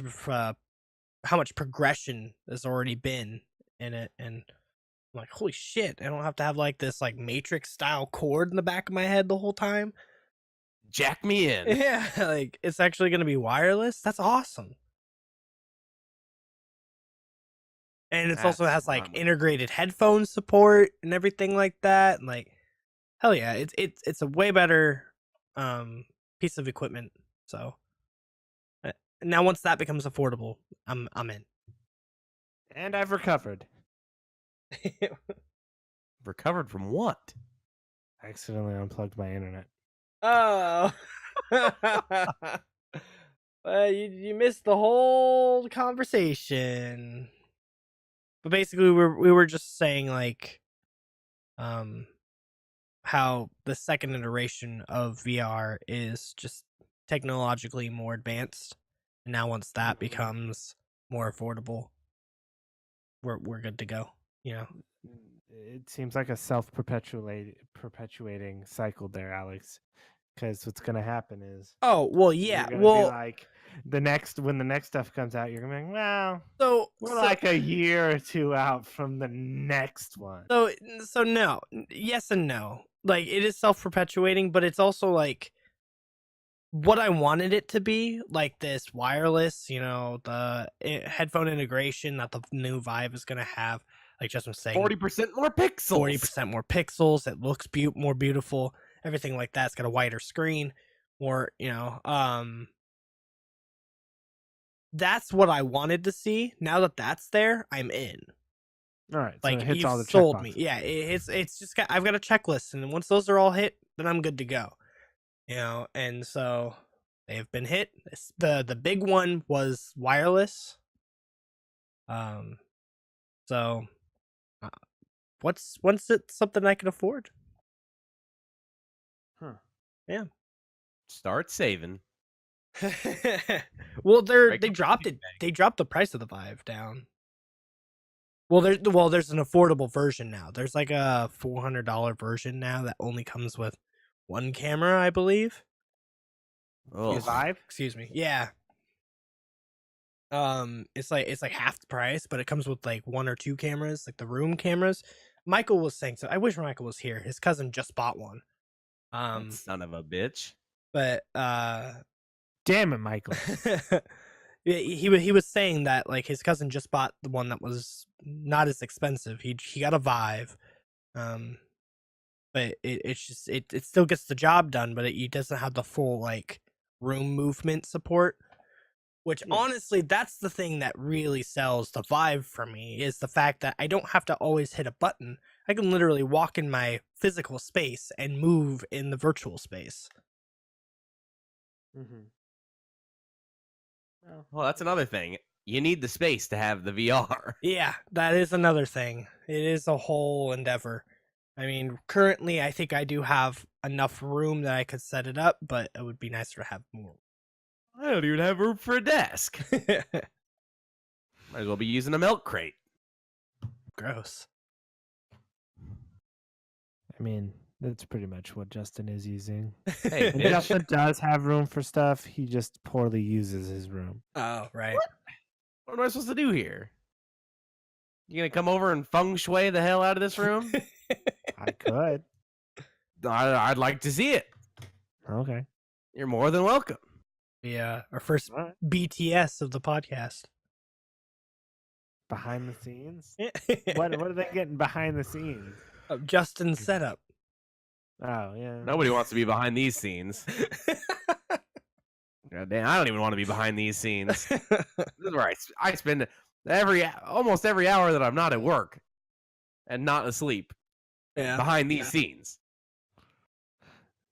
progression has already been in it, and I'm like, holy shit, I don't have to have like this like Matrix style cord in the back of my head the whole time. Jack me in. Yeah, like it's actually gonna be wireless. That's awesome. And it also has like integrated headphone support and everything like that. And like, hell yeah, it's a way better piece of equipment. So now once that becomes affordable, I'm in. And I've recovered. Recovered from what? I accidentally unplugged my internet. Oh. You missed the whole conversation. But basically we were just saying like how the second iteration of VR is just technologically more advanced. And now once that becomes more affordable, we're good to go, you know. It seems like a perpetuating cycle there, Alex. Because what's gonna happen is Oh, well, yeah. you're gonna be like when the next stuff comes out, you're gonna be like, well, we're like a year or two out from the next one. So no, yes and no. Like it is self-perpetuating, but it's also like what I wanted it to be, like this wireless, the headphone integration that the new Vive is gonna have. Like just was saying, 40% more pixels. 40% more pixels. It looks more beautiful. Everything like that. It's got a wider screen, more, that's what I wanted to see. Now that that's there, I'm in. All right, so Like it hits you've all the sold checkboxes. me. Yeah, it's just got, I've got a checklist, and once those are all hit, then I'm good to go. And so they've been hit. The big one was wireless. So once it's something I can afford. Huh. Yeah. Start saving. Well, Break they up the dropped pig it. bag. They dropped the price of the Vive down. There's an affordable version now. There's like a $400 version now that only comes with one camera, I believe. Ugh. Vive? Excuse me. Yeah. It's like half the price, but it comes with like one or two cameras, like the room cameras. Michael was saying so. I wish Michael was here. His cousin just bought one. That son of a bitch. But Damn it, Michael. he was saying that like his cousin just bought the one that was not as expensive. He got a Vive, but it's just it still gets the job done, but it doesn't have the full like room movement support. Which Yeah. honestly, that's the thing that really sells the Vive for me, is the fact that I don't have to always hit a button. I can literally walk in my physical space and move in the virtual space. Mm-hmm. Well, that's another thing. You need the space to have the VR. Yeah, that is another thing. It is a whole endeavor. I mean, currently, I think I do have enough room that I could set it up, but it would be nicer to have more. I don't even have room for a desk. Might as well be using a milk crate. Gross. I mean, that's pretty much what Justin is using. Hey, And bitch. Justin does have room for stuff. He just poorly uses his room. Oh, right. What am I supposed to do here? You gonna come over and feng shui the hell out of this room? I could. I'd like to see it. Okay. You're more than welcome. Yeah, our first All right. BTS of the podcast. Behind the scenes? What are they getting behind the scenes? Of Justin's setup. Oh, yeah. Nobody wants to be behind these scenes. God damn, I don't even want to be behind these scenes. This is where I spend almost every hour that I'm not at work and not asleep Yeah. behind these scenes.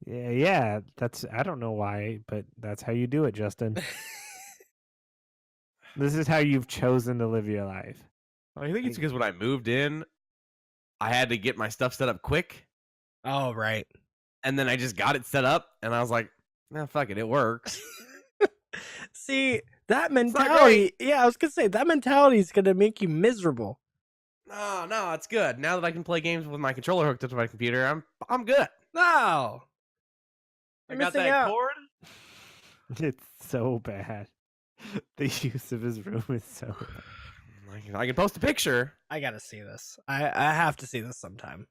Yeah, that's I don't know why, but that's how you do it, Justin. This is how you've chosen to live your life. I think it's because when I moved in, I had to get my stuff set up quick, Oh, right. and then I just got it set up, and I was like, "Nah, fuck it, it works." See, that not mentality. Yeah, I was gonna say that mentality is gonna make you miserable. No, it's good. Now that I can play games with my controller hooked up to my computer, I'm good. No, I you're got missing that out. cord. It's so bad. The use of his room is so bad. I can post a picture. I gotta see this. I have to see this sometime.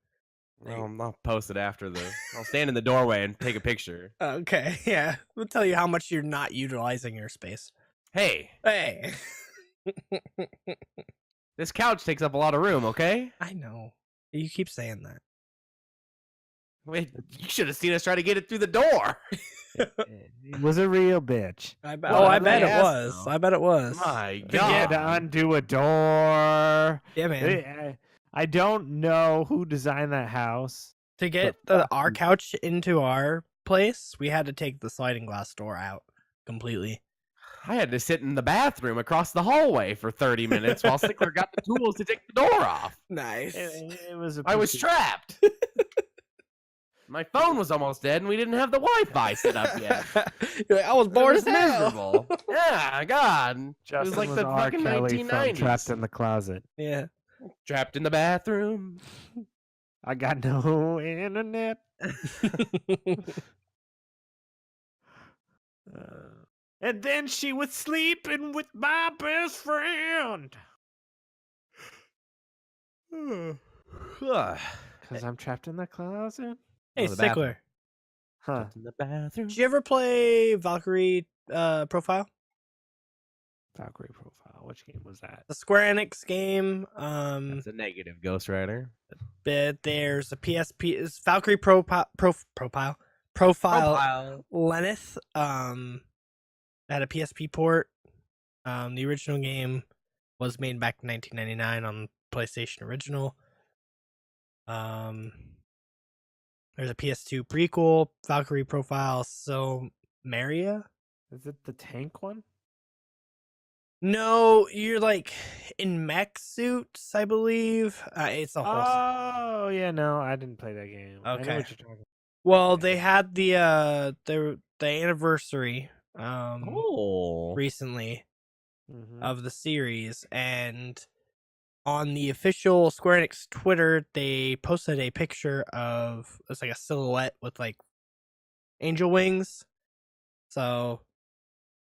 I'll post it after the. I'll stand in the doorway and take a picture. Okay, yeah. We'll tell you how much you're not utilizing your space. Hey, Hey. this couch takes up a lot of room. Okay, I know. You keep saying that. wait, you should have seen us try to get it through the door. It was a real bitch. I Well, I I'm bet it ass was. now. I bet it was. My He had to God, undo a door. Yeah, man. I don't know who designed that house. To get our couch into our place, we had to take the sliding glass door out completely. I had to sit in the bathroom across the hallway for 30 minutes while Stickler got the tools to take the door off. Nice. It was. I was trapped. My phone was almost dead, and we didn't have the Wi-Fi set up yet. You're like, I was It bored was as hell. miserable. Yeah, God. Justin it was like was the R. fucking Kelly from 1990s. Trapped in the Closet. Yeah. Trapped in the bathroom. I got no internet. And then she was sleeping with my best friend. Ugh. Because I'm trapped in the closet. Hey, the bathroom. Stickler. Huh. Trapped in the bathroom. Did you ever play Valkyrie Profile? Valkyrie Profile. Which game was that? The Square Enix game. That's a negative, Ghost Rider. But there's a PSP. It's Valkyrie Profile. Lenneth. Had a PSP port. The original game was made back in 1999 on PlayStation Original. There's a PS2 prequel, Valkyrie Profile, so Maria. Is it the tank one? No, you're like in mech suits, I believe. It's a whole. Oh yeah, no, I didn't play that game. I know Okay. what you're talking about. Well, Yeah. they had the anniversary Oh. recently Mhm. of the series, and on the official Square Enix Twitter, they posted a picture of it's like a silhouette with like angel wings. So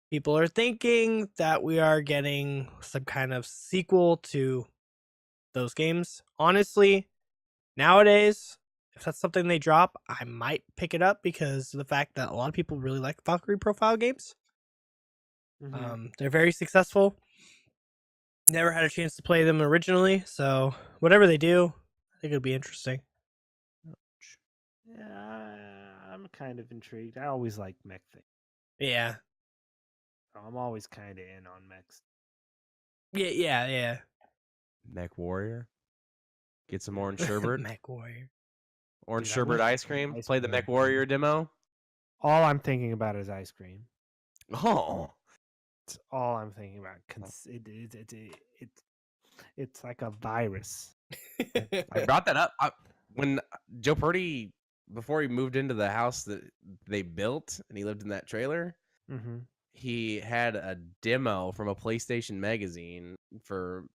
people are thinking that we are getting some kind of sequel to those games. Honestly, nowadays, if that's something they drop, I might pick it up because of the fact that a lot of people really like Valkyrie Profile games. They're very successful. Never had a chance to play them originally, so whatever they do, I think it'll be interesting. Yeah, I'm kind of intrigued. I always like mech things. Yeah. I'm always kind of in on mechs. Yeah. Mech Warrior. Get some orange sherbet. Mech Warrior. Orange Dude, I sherbet wish ice cream. ice Play the cream Mech was Warrior demo. All I'm thinking about is ice cream. Oh. It's all I'm thinking about. It's like a virus. I brought that up when Joe Purdy, before he moved into the house that they built and he lived in that trailer, Mm-hmm. he had a demo from a PlayStation magazine for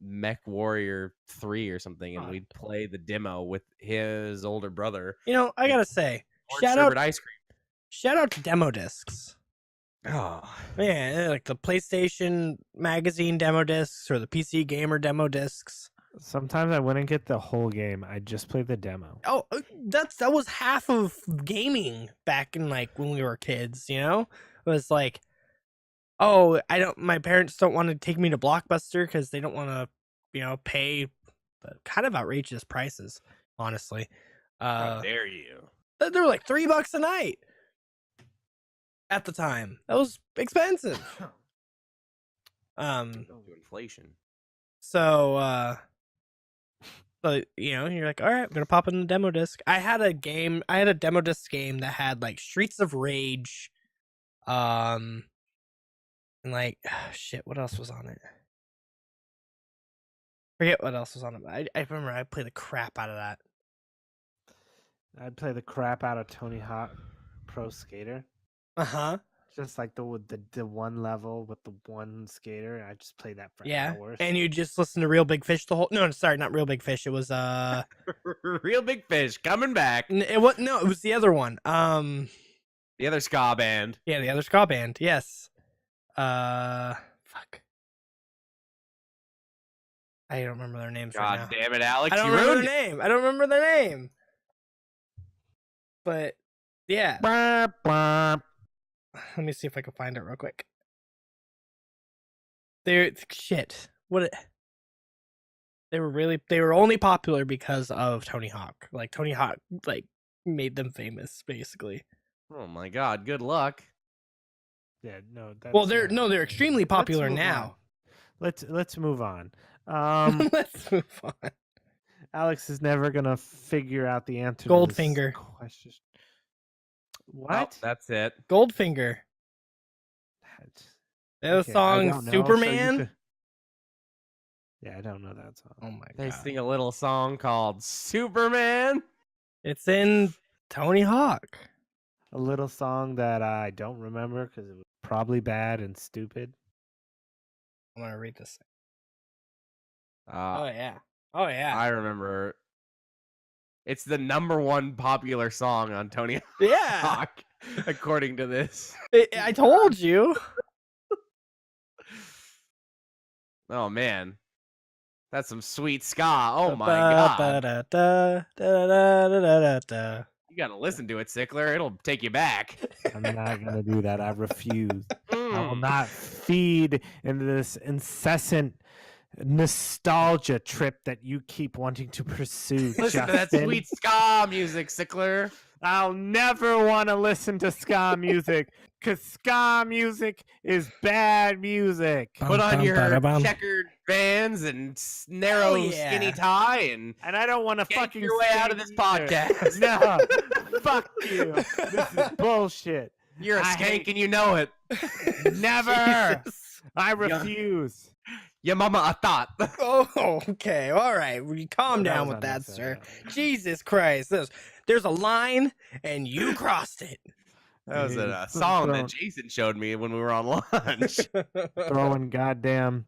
Mech Warrior 3 or something, and Oh. we'd play the demo with his older brother. You know, I gotta say, Orange sherbet ice cream. shout out to demo discs. Oh. Yeah, like the PlayStation magazine demo discs or the PC Gamer demo discs. Sometimes I wouldn't get the whole game. I just play the demo. Oh, that was half of gaming back in like when we were kids. You know, it was like, oh, my parents don't want to take me to Blockbuster because they don't want to, pay the kind of outrageous prices. Honestly, How dare you? they were like $3 a night at the time. That was expensive. To inflation. So you're like, all right, I'm gonna pop in the demo disc. I had a demo disc game that had like Streets of Rage, and like shit, what else was on it? Forget what else was on it. I remember I played the crap out of that. I'd play the crap out of Tony Hawk Pro Skater. Uh-huh. Just like the one level with the one skater. I just played that for Yeah. hours. And you just listen to Real Big Fish the whole no, sorry, not Real Big Fish. It was Real Big Fish coming back. it was the other one. The other ska band. Yeah, the other ska band. Yes. Fuck. I don't remember their names right now. God damn it, Alex! I don't remember their name. But yeah. Blah, blah. Let me see if I can find it real quick. They were only popular because of Tony Hawk. Like Tony Hawk made them famous basically. Oh my god, good luck. Yeah, no. Well, they're extremely popular now. Let's move on. Let's move on. Alex is never gonna figure out the answer. Goldfinger. To this question. Oh, What? that's it. Goldfinger. The Okay, I song don't know, so Superman. Yeah, I don't know that song. Oh my They god. sing a little song called Superman. It's in Tony Hawk. A little song that I don't remember because it was probably bad and stupid. I'm gonna read this. Oh yeah. Oh yeah. I remember. It's the #1 popular song on Tony Yeah. Hawk, according to this. I told you. Oh man, that's some sweet ska. Oh my god, you gotta listen to it, Sickler. It'll take you back. I'm not gonna do that. I refuse. I will Mm. not feed into this incessant nostalgia trip that you keep wanting to pursue. Listen to that Justin. sweet ska music, Sickler. I'll never want to listen to ska music Because ska music is bad music. Put on Bum, your ba-da-bum. checkered Vans and narrow yeah. skinny tie and And I don't want to yank fucking your way out of this skank either. podcast. No, fuck you. This is bullshit. You're a I skank hate- and you know it. Never. Jesus. I refuse. Your mama, I thought. Oh, okay. All right. We calm That down was with that, sir. unnecessary. Jesus Christ. There's a line, and you crossed it. That was a It's song thrown- that Jason showed me when we were on lunch. throwing goddamn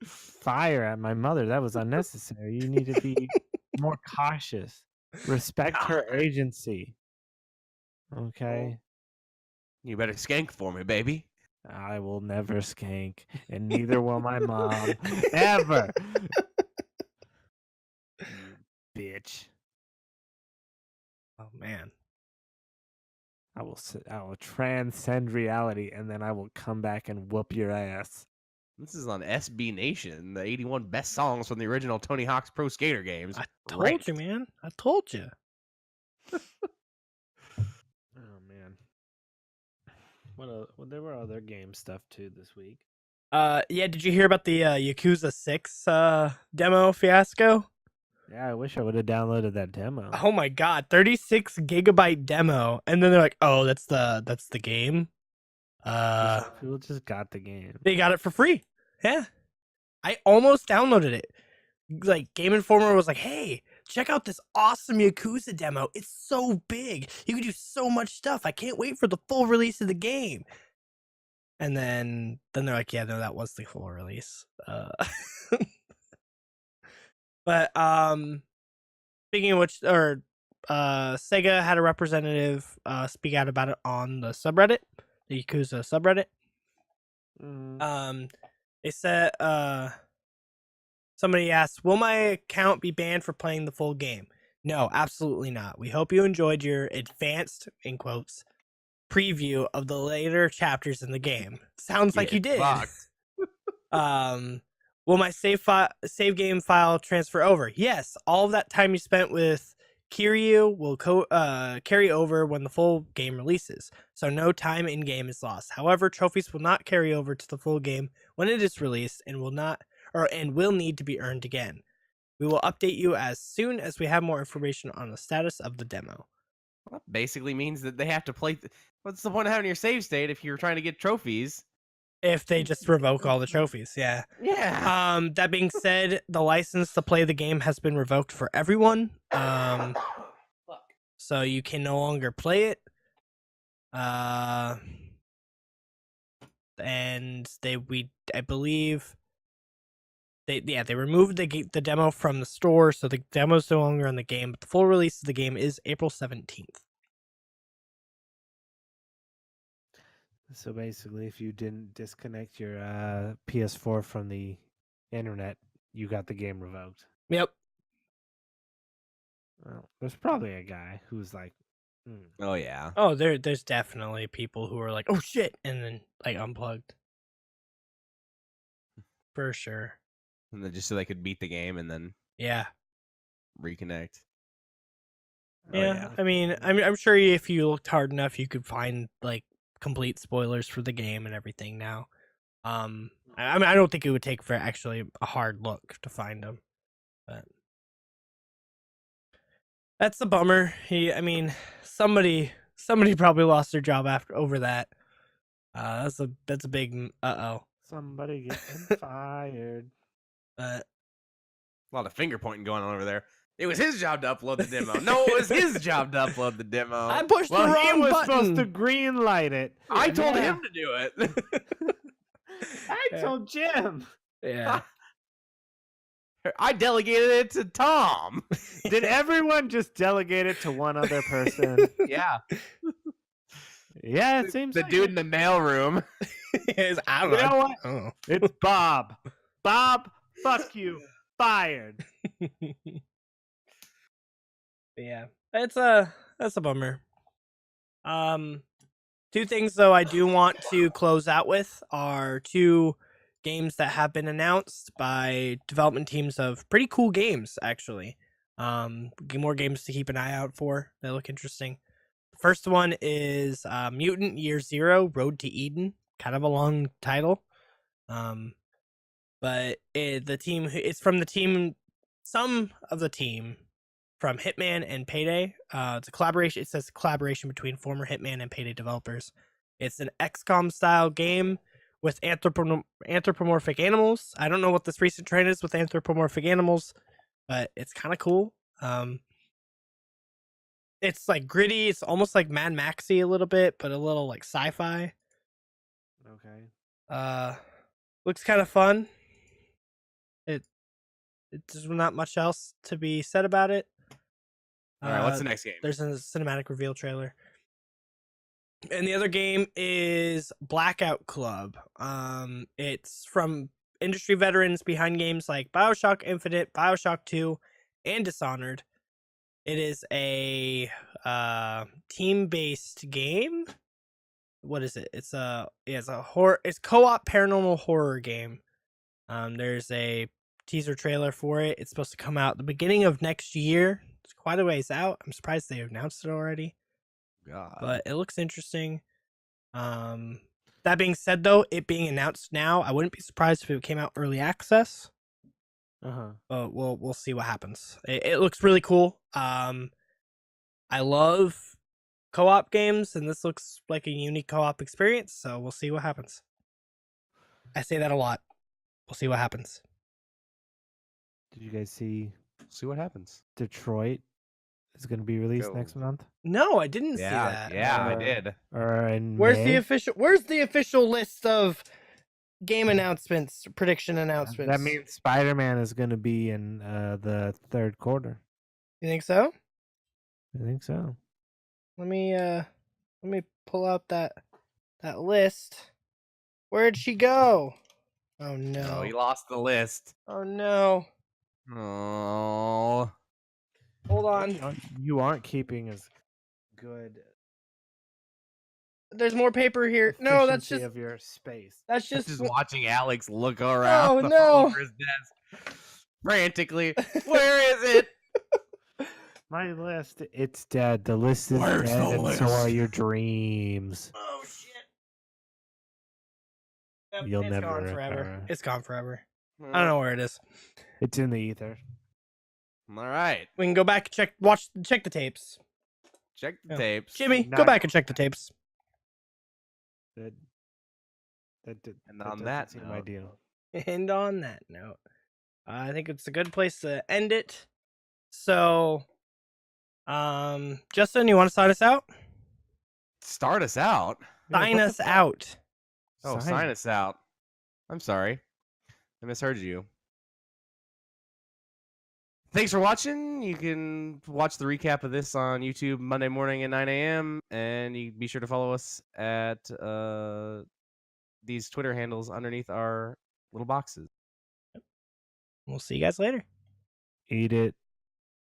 fire at my mother. That was unnecessary. You need to be more cautious. Respect her agency. Okay. You better skank for me, baby. I will never skank, and neither will my mom ever. You bitch. Oh, man. I will transcend reality, and then I will come back and whoop your ass. This is on SB Nation, the 81 best songs from the original Tony Hawk's Pro Skater games. I told Ranked. you, man. I told you. Oh man. Well, there were other game stuff too this week. Yeah, did you hear about the Yakuza 6 demo fiasco? Yeah, I wish I would have downloaded that demo. Oh my god, 36 gigabyte demo, and then they're like, "Oh, that's the game." People just got the game. They got it for free. Yeah, I almost downloaded it. Like Game Informer was like, "Hey, check out this awesome Yakuza demo. It's so big. You can do so much stuff. I can't wait for the full release of the game." And then they're like, "Yeah, no, that was the full release." But speaking of which, Sega had a representative speak out about it on the subreddit, the Yakuza subreddit. They said somebody asked, "Will my account be banned for playing the full game?" No, absolutely not. We hope you enjoyed your advanced, in quotes, preview of the later chapters in the game. Sounds like Yeah, you did. fucked. Will my save game file transfer over? Yes, all of that time you spent with Kiryu will carry over when the full game releases, so no time in game is lost. However, trophies will not carry over to the full game when it is released, and will need to be earned again. We will update you as soon as we have more information on the status of the demo. Well, that basically means that they have to play. What's the point of having your save state if you're trying to get trophies? If they just revoke all the trophies, yeah. Yeah. That being said, the license to play the game has been revoked for everyone. So you can no longer play it. And I believe they removed the demo from the store, so the demo's no longer on the game, but the full release of the game is April 17th. So basically, if you didn't disconnect your PS4 from the internet, you got the game revoked. Yep. Well, there's probably a guy who's like, Oh yeah. Oh, there's definitely people who are like, "Oh shit," and then like unplugged. For sure. And then just so they could beat the game and then Yeah. reconnect. oh, Yeah. I mean, I'm sure if you looked hard enough, you could find like complete spoilers for the game and everything now. I mean, I don't think it would take for actually a hard look to find them, but that's a bummer. I mean, somebody probably lost their job over that. That's a big somebody getting fired. But A lot of finger pointing going on over there. It was his job to upload the demo. No, it was his job to upload the demo. I pushed Well, the he wrong was button. supposed to green light it. I told Yeah. him to do it. I told Jim. Yeah. I delegated it to Tom. Did everyone just delegate it to one other person? Yeah. Yeah, it seems The like dude it. in the mail-room. I don't You know. know what? Oh. It's Bob. Bob, fuck you. Fired. Yeah, that's a bummer. Two things though I do want to close out with are two games that have been announced by development teams of pretty cool games actually. More games to keep an eye out for. They look interesting. First one is Mutant Year Zero: Road to Eden. Kind of a long title, but it's from the team. Some of the team from Hitman and Payday. It's a collaboration. It says collaboration between former Hitman and Payday developers. It's an XCOM style game with anthropomorphic animals. I don't know what this recent trend is with anthropomorphic animals, but it's kind of cool. It's like gritty. It's almost like Mad Maxy a little bit, but a little like sci-fi. Okay. Looks kind of fun. There's not much else to be said about it. All right, what's the next game? There's a cinematic reveal trailer. And the other game is Blackout Club. It's from industry veterans behind games like BioShock Infinite, BioShock 2, and Dishonored. It is a team-based game. What is it? It's a horror. It's co-op paranormal horror game. There's a teaser trailer for it. It's supposed to come out the beginning of next year. It's quite a ways out. I'm surprised they announced it already. God. But it looks interesting. That being said, though, it being announced now, I wouldn't be surprised if it came out early access. But we'll see what happens. It looks really cool. I love co-op games, and this looks like a unique co-op experience. So we'll see what happens. I say that a lot. We'll see what happens. Did you guys see See what happens. Detroit is going to be released Go. next month? No, I didn't see that. Yeah, I did. Or in Where's May? Where's the official list of game announcements, prediction announcements? That means Spider-Man is going to be in the third quarter. You think so? I think so. Let me pull out that list. Where'd she go? Oh no. Oh, he lost the list. Oh no. Oh. Hold on. You aren't keeping as good There's more paper here. No, that's efficiency just of your space. that's Just just watching Alex look around Oh, all no. over his desk frantically. Where is it? My list, it's dead. The list is Where's dead, the and so are list? your dreams. Oh shit. Yep, You'll it's never gone forever. recover. It's gone forever. I don't know where it is. It's in the ether. All right. We can go back and check the tapes. Check the Yeah. tapes. Jimmy, go Not- back and check the tapes. That And that on doesn't that seem note- ideal. And on that note, I think it's a good place to end it. So, Justin, you want to sign us out? Start us out. Yeah, Sign what the us fuck? out. Oh, sign us out. I'm sorry. I misheard you. Thanks for watching. You can watch the recap of this on YouTube Monday morning at 9 a.m. And you be sure to follow us at these Twitter handles underneath our little boxes. We'll see you guys later. Eat it.